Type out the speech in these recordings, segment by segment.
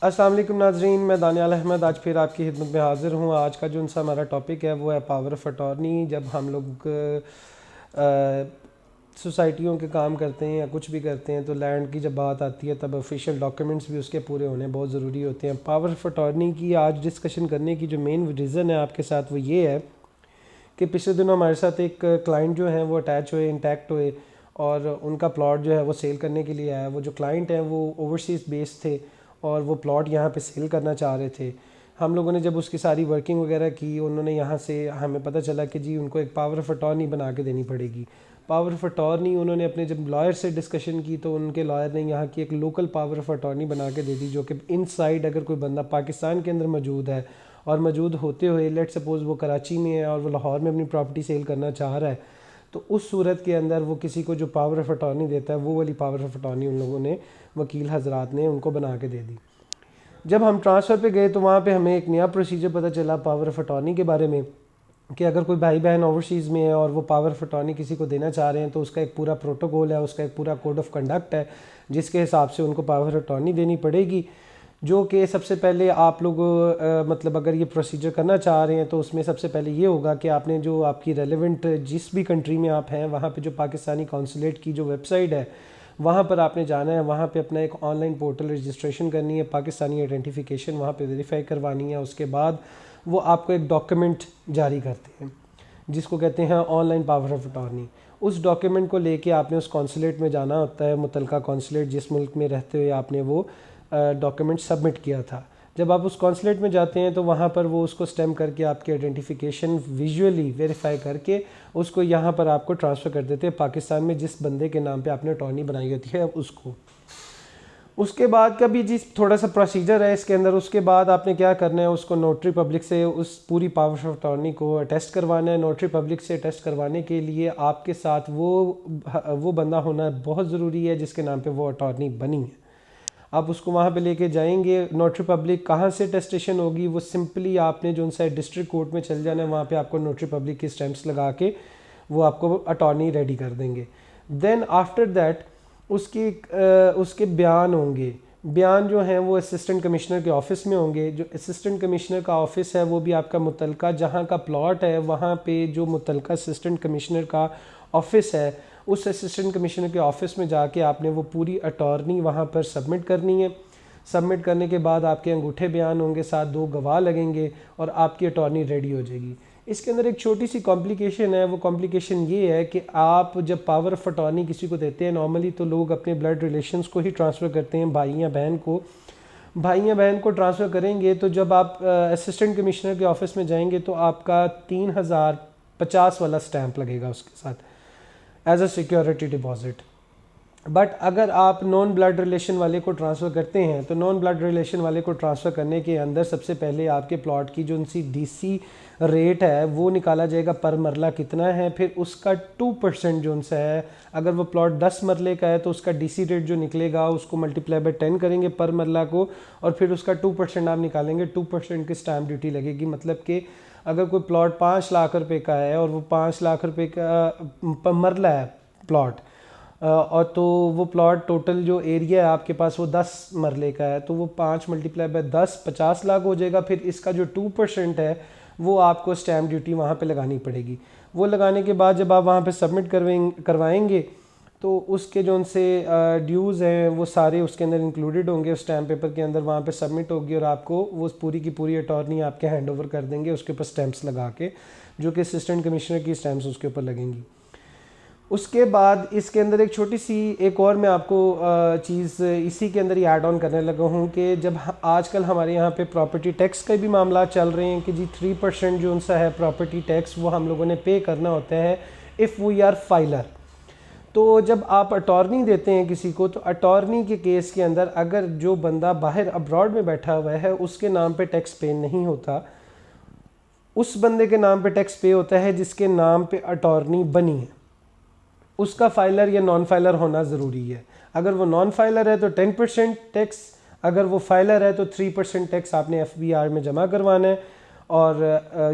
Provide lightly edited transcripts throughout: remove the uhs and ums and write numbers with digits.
السلام علیکم ناظرین، میں دانیال احمد آج پھر آپ کی خدمت میں حاضر ہوں۔ آج کا جو ہمارا ٹاپک ہے وہ ہے پاور آف اٹارنی۔ جب ہم لوگ سوسائٹیوں کے کام کرتے ہیں یا کچھ بھی کرتے ہیں تو لینڈ کی جب بات آتی ہے تب آفیشیل ڈاکیومنٹس بھی اس کے پورے ہونے بہت ضروری ہوتے ہیں۔ پاور آف اٹارنی کی آج ڈسکشن کرنے کی جو مین ریزن ہے آپ کے ساتھ وہ یہ ہے کہ پچھلے دنوں ہمارے ساتھ ایک کلائنٹ جو ہیں وہ اٹیچ ہوئے، انٹیکٹ ہوئے، اور ان کا پلاٹ جو ہے وہ سیل کرنے کے لیے آیا۔ وہ جو کلائنٹ ہیں وہ اوورسیز بیس تھے اور وہ پلاٹ یہاں پہ سیل کرنا چاہ رہے تھے۔ ہم لوگوں نے جب اس کی ساری ورکنگ وغیرہ کی، انہوں نے یہاں سے ہمیں پتہ چلا کہ جی ان کو ایک پاور آف اٹارنی بنا کے دینی پڑے گی۔ پاور آف اٹارنی انہوں نے اپنے جب لائر سے ڈسکشن کی تو ان کے لائر نے یہاں کی ایک لوکل پاور آف اٹارنی بنا کے دے دی، جو کہ ان سائڈ اگر کوئی بندہ پاکستان کے اندر موجود ہے اور موجود ہوتے ہوئے لیٹ سپوز وہ کراچی میں ہے اور وہ لاہور میں اپنی پراپرٹی سیل کرنا چاہ رہا ہے، تو اس صورت کے اندر وہ کسی کو جو پاور آف اٹارنی دیتا ہے وہ والی پاور آف اٹارنی ان لوگوں نے، وکیل حضرات نے ان کو بنا کے دے دی۔ جب ہم ٹرانسفر پہ گئے تو وہاں پہ ہمیں ایک نیا پروسیجر پتہ چلا پاور آف اٹارنی کے بارے میں، کہ اگر کوئی بھائی بہن اوورسیز میں ہے اور وہ پاور آف اٹارنی کسی کو دینا چاہ رہے ہیں تو اس کا ایک پورا پروٹوکول ہے، اس کا ایک پورا کوڈ آف کنڈکٹ ہے جس کے حساب سے ان کو پاور آف اٹارنی دینی پڑے گی، جو کہ سب سے پہلے آپ لوگ مطلب اگر یہ پروسیجر کرنا چاہ رہے ہیں تو اس میں سب سے پہلے یہ ہوگا کہ آپ نے جو آپ کی ریلیونٹ جس بھی کنٹری میں آپ ہیں وہاں پہ جو پاکستانی کونسولیٹ کی جو ویب سائٹ ہے وہاں پر آپ نے جانا ہے، وہاں پہ اپنا ایک آن لائن پورٹل رجسٹریشن کرنی ہے، پاکستانی آئیڈینٹیفیکیشن وہاں پہ ویریفائی کروانی ہے۔ اس کے بعد وہ آپ کو ایک ڈاکیومنٹ جاری کرتے ہیں جس کو کہتے ہیں online power of attorney. اس ڈاکیومنٹ کو لے کے آپ نے اس کونسولیٹ میں جانا ہوتا ہے، متعلقہ کونسولیٹ جس ملک میں رہتے ہوئے آپ نے وہ ڈاکیومنٹ سبمٹ کیا تھا۔ جب آپ اس کونسولیٹ میں جاتے ہیں تو وہاں پر وہ اس کو سٹیمپ کر کے آپ کی آئیڈینٹیفیکیشن ویژولی ویریفائی کر کے اس کو یہاں پر آپ کو ٹرانسفر کر دیتے ہیں پاکستان میں جس بندے کے نام پہ آپ نے اٹارنی بنائی ہوتی ہے اس کو۔ اس کے بعد کا بھی جس تھوڑا سا پروسیجر ہے اس کے اندر، اس کے بعد آپ نے کیا کرنا ہے، اس کو نوٹری پبلک سے اس پوری پاور آف اٹارنی کو اٹیسٹ کروانا ہے۔ نوٹری پبلک سے اٹیسٹ کروانے کے لیے آپ کے ساتھ وہ بندہ ہونا بہت ضروری ہے جس کے نام پہ وہ اٹارنی بنی ہے۔ آپ اس کو وہاں پہ لے کے جائیں گے۔ نوٹری پبلک کہاں سے اٹیسٹیشن ہوگی، وہ سمپلی آپ نے جو ان سے ڈسٹرکٹ کورٹ میں چل جانا ہے، وہاں پہ آپ کو نوٹری پبلک کی سٹیمپس لگا کے وہ آپ کو اٹارنی ریڈی کر دیں گے۔ دین آفٹر دیٹ اس کے بیان ہوں گے۔ بیان جو ہیں وہ اسسٹنٹ کمشنر کے آفس میں ہوں گے۔ جو اسسٹنٹ کمشنر کا آفس ہے وہ بھی آپ کا متعلقہ جہاں کا پلاٹ ہے وہاں پہ جو متعلقہ اسسٹنٹ کمشنر کا آفس ہے، اس اسسٹنٹ کمشنر کے آفس میں جا کے آپ نے وہ پوری اٹارنی وہاں پر سبمٹ کرنی ہے۔ سبمٹ کرنے کے بعد آپ کے انگوٹھے بیان ہوں گے، ساتھ 2 گواہ لگیں گے اور آپ کی اٹارنی ریڈی ہو جائے گی۔ اس کے اندر ایک چھوٹی سی کمپلیکیشن ہے، وہ کمپلیکیشن یہ ہے کہ آپ جب پاور آف اٹارنی کسی کو دیتے ہیں نارملی تو لوگ اپنے بلڈ ریلیشنز کو ہی ٹرانسفر کرتے ہیں، بھائی یا بہن کو ٹرانسفر کریں گے تو جب آپ اسسٹنٹ کمشنر کے آفس میں جائیں گے تو آپ کا 3050 والا سٹیمپ لگے گا اس کے ساتھ as a security deposit. But اگر آپ نان بلڈ ریلیشن والے کو ٹرانسفر کرتے ہیں تو نان بلڈ ریلیشن والے کو ٹرانسفر کرنے کے اندر سب سے پہلے آپ کے پلاٹ کی جو ان سی ڈی سی ریٹ ہے وہ نکالا جائے گا، پر مرلہ کتنا ہے، پھر اس کا 2% جو ان سے ہے، اگر وہ پلاٹ 10 مرلے کا ہے تو اس کا ڈی سی ریٹ جو نکلے گا اس کو ملٹیپلائی بائی 10 کریں گے پر مرلہ کو، اور پھر اس کا 2% آپ نکالیں گے، 2% کی سٹیمپ ڈیوٹی لگے گی۔ مطلب کہ اگر کوئی پلاٹ 5 لاکھ روپے کا ہے اور وہ 5 لاکھ روپے کا مرلہ ہے پلاٹ، اور تو وہ پلاٹ ٹوٹل جو ایریا ہے آپ کے پاس وہ 10 مرلے کا ہے، تو وہ 5 ملٹیپلائی بائی 10 50 لاکھ ہو جائے گا۔ پھر اس کا جو 2% ہے وہ آپ کو سٹیمپ ڈیوٹی وہاں پہ لگانی پڑے گی۔ وہ لگانے کے بعد جب آپ وہاں پہ سبمٹ کروائیں گے تو اس کے جو ان سے ڈیوز ہیں وہ سارے اس کے اندر انکلوڈڈ ہوں گے، اس اسٹیمپ پیپر کے اندر وہاں پہ سبمٹ ہوگی اور آپ کو وہ پوری کی پوری اٹارنی آپ کے ہینڈ اوور کر دیں گے اس کے اوپر سٹیمپس لگا کے، جو کہ اسسٹنٹ کمشنر کی سٹیمپس اس کے اوپر لگیں گی۔ اس کے بعد اس کے اندر ایک چھوٹی سی ایک اور میں آپ کو چیز اسی کے اندر ہی ایڈ آن کرنے لگا ہوں کہ جب آج کل ہمارے یہاں پہ پراپرٹی ٹیکس کے بھی معاملات چل رہے ہیں کہ جی 3% جو ان سا ہے پراپرٹی ٹیکس وہ ہم لوگوں نے پے کرنا ہوتا ہے اف وی آر فائلر۔ تو جب آپ اٹارنی دیتے ہیں کسی کو تو اٹارنی کے کیس کے اندر اگر جو بندہ باہر ابراڈ میں بیٹھا ہوا ہے اس کے نام پہ ٹیکس پے نہیں ہوتا، اس بندے کے نام پہ ٹیکس پے ہوتا ہے جس کے نام پہ اٹارنی بنی ہے، اس کا فائلر یا نان فائلر ہونا ضروری ہے۔ اگر وہ نان فائلر ہے تو 10% ٹیکس، اگر وہ فائلر ہے تو 3% ٹیکس آپ نے ایف بی آر میں جمع کروانا ہے، اور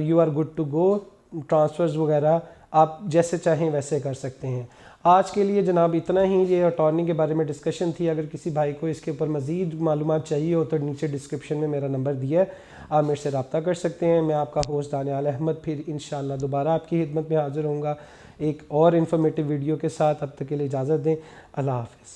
you are good to go. Transfers وغیرہ آپ جیسے چاہیں ویسے کر سکتے ہیں۔ آج کے لیے جناب اتنا ہی، یہ اٹارنی کے بارے میں ڈسکشن تھی. اگر کسی بھائی کو اس کے اوپر مزید معلومات چاہیے ہو تو نیچے ڈسکرپشن میں میرا نمبر دیا ہے، آپ میرے سے رابطہ کر سکتے ہیں. میں آپ کا ہوسٹ دانیال احمد پھر انشاءاللہ دوبارہ آپ کی خدمت میں حاضر ہوں گا ایک اور انفارمیٹیو ویڈیو کے ساتھ. اب تک کے لیے اجازت دیں. اللہ حافظ.